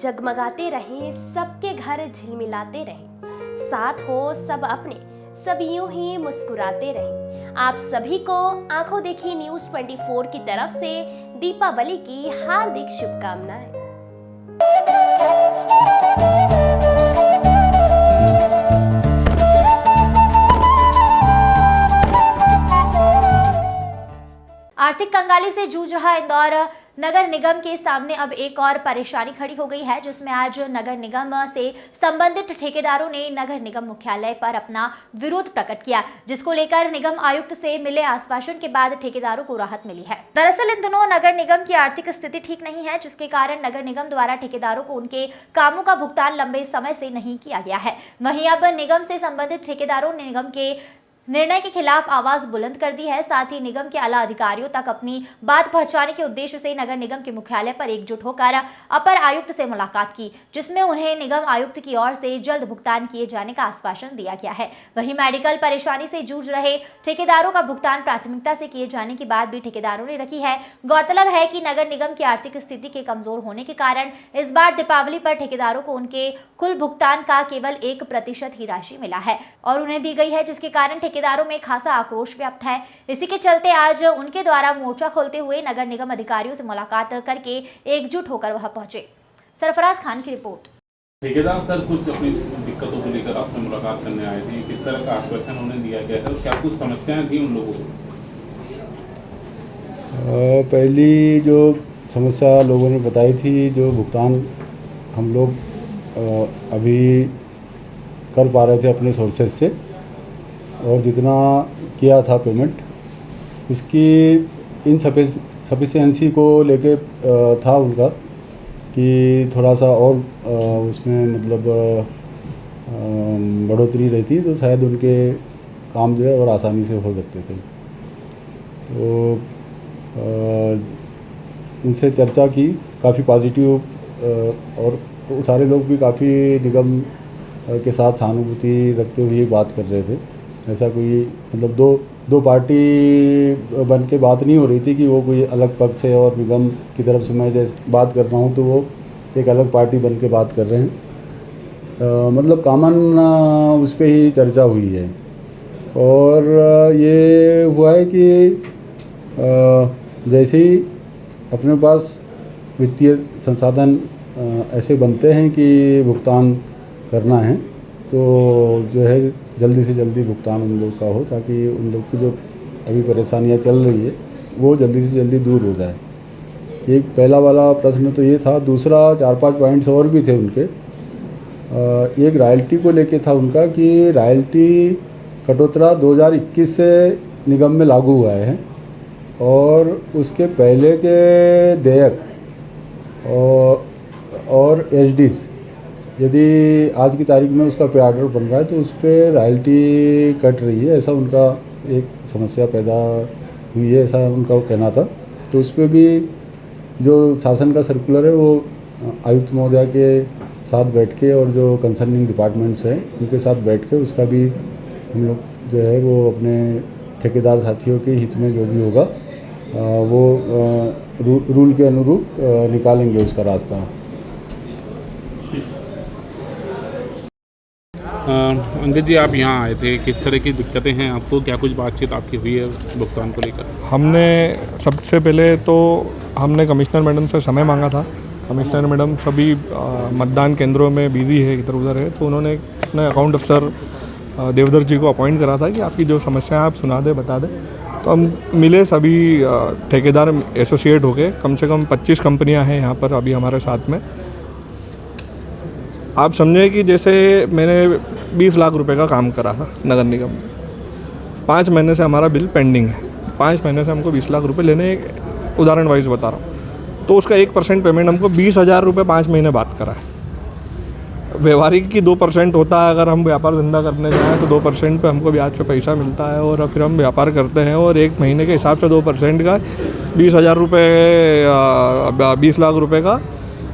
जगमगाते रहें, सबके घर झिलमिलाते रहें, साथ हो सब अपने, सब यूं ही मुस्कुराते रहें। आप सभी को आंखों देखी न्यूज़ 24 की तरफ से दीपावली की हार्दिक शुभकामनाएं। आर्थिक कंगाली से जूझ रहा इंदौर नगर निगम के सामने अब एक और परेशानी खड़ी हो गई है, जिसमें आज नगर निगम से संबंधित ठेकेदारों ने नगर निगम मुख्यालय पर अपना विरोध प्रकट किया, जिसको लेकर निगम आयुक्त से मिले आश्वासन के बाद ठेकेदारों को राहत मिली है। दरअसल इन दिनों नगर निगम की आर्थिक स्थिति ठीक नहीं है, जिसके कारण नगर निगम द्वारा ठेकेदारों को उनके कामों का भुगतान लंबे समय से नहीं किया गया है। वहीं अब निगम से संबंधित ठेकेदारों ने निगम के निर्णय के खिलाफ आवाज बुलंद कर दी है। साथ ही निगम के आला अधिकारियों तक अपनी बात पहुंचाने के उद्देश्य से नगर निगम के मुख्यालय पर एकजुट होकर अपर आयुक्त से मुलाकात की, जिसमें उन्हें निगम आयुक्त की ओर से जल्द भुगतान किए जाने का आश्वासन दिया गया है। वहीं मेडिकल परेशानी से जूझ रहे ठेकेदारों का भुगतान प्राथमिकता से किए जाने की बात भी ठेकेदारों ने रखी है। गौरतलब है कि नगर निगम की आर्थिक स्थिति के कमजोर होने के कारण इस बार दीपावली पर ठेकेदारों को उनके कुल भुगतान का केवल 1% ही राशि मिला है और उन्हें दी गई है, जिसके कारण ठेकेदारों में खासा आक्रोश व्याप्त है। इसी के चलते आज उनके द्वारा मोर्चा खोलते हुए नगर निगम अधिकारियों से मुलाकात करके एकजुट होकर वहां पहुंचे। सरफराज खान की रिपोर्ट। ठेकेदार सर कुछ अपनी दिक्कतों को लेकर आपसे मुलाकात करने आए थे, किस तरह का आश्वासन उन्हें दिया गया था, क्या कुछ समस्याएं थी उन लोगों को? पहली जो समस्या लोगों ने बताई थी, जो भुगतान हम लोग अभी कर पा रहे थे अपने सोर्सेज से और जितना किया था पेमेंट, उसकी इनसफिशिएंसी को लेके था उनका कि थोड़ा सा और उसमें मतलब बढ़ोतरी रहती तो शायद उनके काम जो है और आसानी से हो सकते थे। तो उनसे चर्चा की, काफ़ी पॉजिटिव और सारे लोग भी काफ़ी निगम के साथ सहानुभूति रखते हुए बात कर रहे थे। ऐसा कोई मतलब दो पार्टी बन के बात नहीं हो रही थी कि वो कोई अलग पक्ष है और निगम की तरफ से मैं जैसे बात कर रहा हूँ तो वो एक अलग पार्टी बन के बात कर रहे हैं। मतलब कॉमन उस पर ही चर्चा हुई है और ये हुआ है कि जैसे ही अपने पास वित्तीय संसाधन ऐसे बनते हैं कि भुगतान करना है तो जो है जल्दी से जल्दी भुगतान उन लोग का हो, ताकि उन लोग की जो अभी परेशानियां चल रही है वो जल्दी से जल्दी दूर हो जाए। एक पहला वाला प्रश्न तो ये था। दूसरा 4-5 पॉइंट्स और भी थे उनके। एक रॉयल्टी को लेके था उनका कि रॉयल्टी कटौती 2021 से निगम में लागू हुआ है और उसके पहले के देयक और एचडीज यदि आज की तारीख में उसका पे ऑर्डर बन रहा है तो उस पर रॉयल्टी कट रही है, ऐसा उनका एक समस्या पैदा हुई है, ऐसा उनका कहना था। तो उस पर भी जो शासन का सर्कुलर है वो आयुक्त महोदय के साथ बैठ के और जो कंसर्निंग डिपार्टमेंट्स हैं उनके साथ बैठ के उसका भी हम लोग जो है वो अपने ठेकेदार साथियों के हित में जो भी होगा वो रूल के अनुरूप निकालेंगे उसका रास्ता। अंकित जी, आप यहाँ आए थे, किस तरह की दिक्कतें हैं आपको, क्या कुछ बातचीत आपकी हुई है भुगतान को लेकर? हमने सबसे पहले तो हमने कमिश्नर मैडम से समय मांगा था। कमिश्नर मैडम सभी मतदान केंद्रों में बिजी है, इधर उधर है, तो उन्होंने अपने अकाउंट अफसर देवधर जी को अपॉइंट करा था कि आपकी जो समस्या है आप सुना दें, बता दें। तो हम मिले, सभी ठेकेदार एसोसिएट हो गए। कम से कम 25 कंपनियाँ हैं यहाँ पर अभी हमारे साथ में। आप समझे कि जैसे मैंने 20 लाख रुपए का काम करा था नगर निगम में, 5 महीने से हमारा बिल पेंडिंग है। 5 महीने से हमको 20 लाख रुपए लेने, एक उदाहरण वाइज बता रहा हूँ, तो उसका 1% पेमेंट हमको 20,000 रुपये 5 महीने बाद करा है। व्यवहारिक की 2% होता है, अगर हम व्यापार धंधा करने जाएँ तो 2% पे हमको ब्याज पे पैसा मिलता है और फिर हम व्यापार करते हैं और एक महीने के हिसाब से 2% का 20,000 रुपये, 20 लाख रुपये का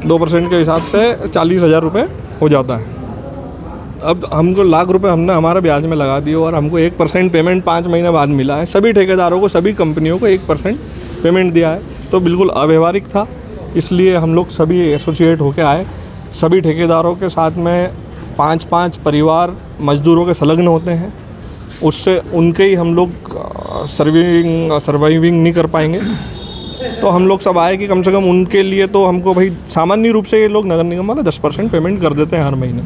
2% के हिसाब से 40,000 रुपये हो जाता है। अब हमको लाख रुपए हमने हमारा ब्याज में लगा दिए और हमको 1% पेमेंट 5 महीने बाद मिला है। सभी ठेकेदारों को, सभी कंपनियों को 1% पेमेंट दिया है, तो बिल्कुल अव्यवहारिक था। इसलिए हम लोग सभी एसोसिएट होके आए सभी ठेकेदारों के साथ में 5-5 परिवार मजदूरों के संलग्न होते हैं, उससे उनके ही हम लोग सर्वाइविंग नहीं कर पाएंगे। तो हम लोग सब आए कि कम से कम उनके लिए तो हमको भाई सामान्य रूप से ये लोग नगर निगम वाले 10% पेमेंट कर देते हैं हर महीने।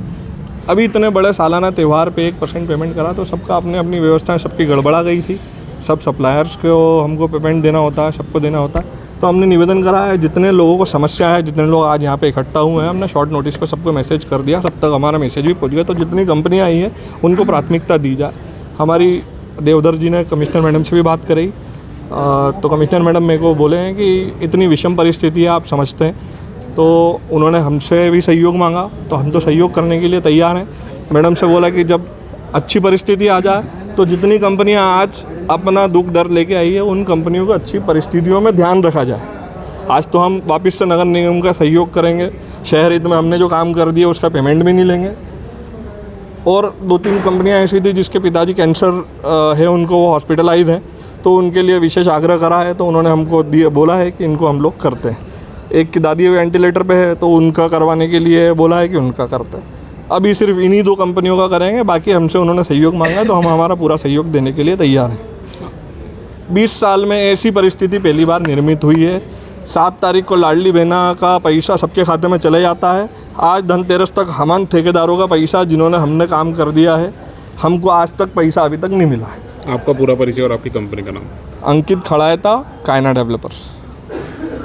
अभी इतने बड़े सालाना त्यौहार पे 1% पेमेंट करा तो सबका अपने अपनी व्यवस्थाएं सबकी गड़बड़ा गई थी। सब सप्लायर्स को हमको पेमेंट देना होता है, सबको देना होता है। तो हमने निवेदन करा है, जितने लोगों को समस्या है, जितने लोग आज यहाँ पे इकट्ठा हुए हैं, हमने शॉर्ट नोटिस पे सबको मैसेज कर दिया, सब तक हमारा मैसेज भी पहुँच गया। तो जितनी कंपनियाँ आई हैं उनको प्राथमिकता दी जाए। हमारी देवधर जी ने कमिश्नर मैडम से भी बात करी, तो कमिश्नर मैडम मेरे को बोले हैं कि इतनी विषम परिस्थिति है, आप समझते हैं। तो उन्होंने हमसे भी सहयोग मांगा, तो हम तो सहयोग करने के लिए तैयार हैं। मैडम से बोला कि जब अच्छी परिस्थिति आ जाए तो जितनी कंपनियां आज अपना दुख दर्द लेके आई है उन कंपनियों को अच्छी परिस्थितियों में ध्यान रखा जाए। आज तो हम वापस से नगर निगम का सहयोग करेंगे। शहर हित में हमने जो काम कर दिया उसका पेमेंट भी नहीं लेंगे। और 2-3 कंपनियां ऐसी थी जिसके पिताजी कैंसर है, उनको वो हॉस्पिटलाइज हैं, तो उनके लिए विशेष आग्रह करा है। तो उन्होंने हमको बोला है कि इनको हम लोग करते हैं। एक की दादी वेंटिलेटर पे है, तो उनका करवाने के लिए बोला है कि उनका करते हैं। अभी सिर्फ इन्हीं 2 कंपनियों का करेंगे, बाकी हमसे उन्होंने सहयोग मांगा, तो हम हमारा पूरा सहयोग देने के लिए तैयार हैं। 20 साल में ऐसी परिस्थिति पहली बार निर्मित हुई है। 7 तारीख को लाडली बहना का पैसा सबके खाते में चले जाता है। आज धनतेरस तक हमारे ठेकेदारों का पैसा, जिन्होंने हमने काम कर दिया है, हमको आज तक पैसा अभी तक नहीं मिला है। आपका पूरा परिचय और आपकी कंपनी का नाम? अंकित खड़ायता, कायना डेवलपर्स।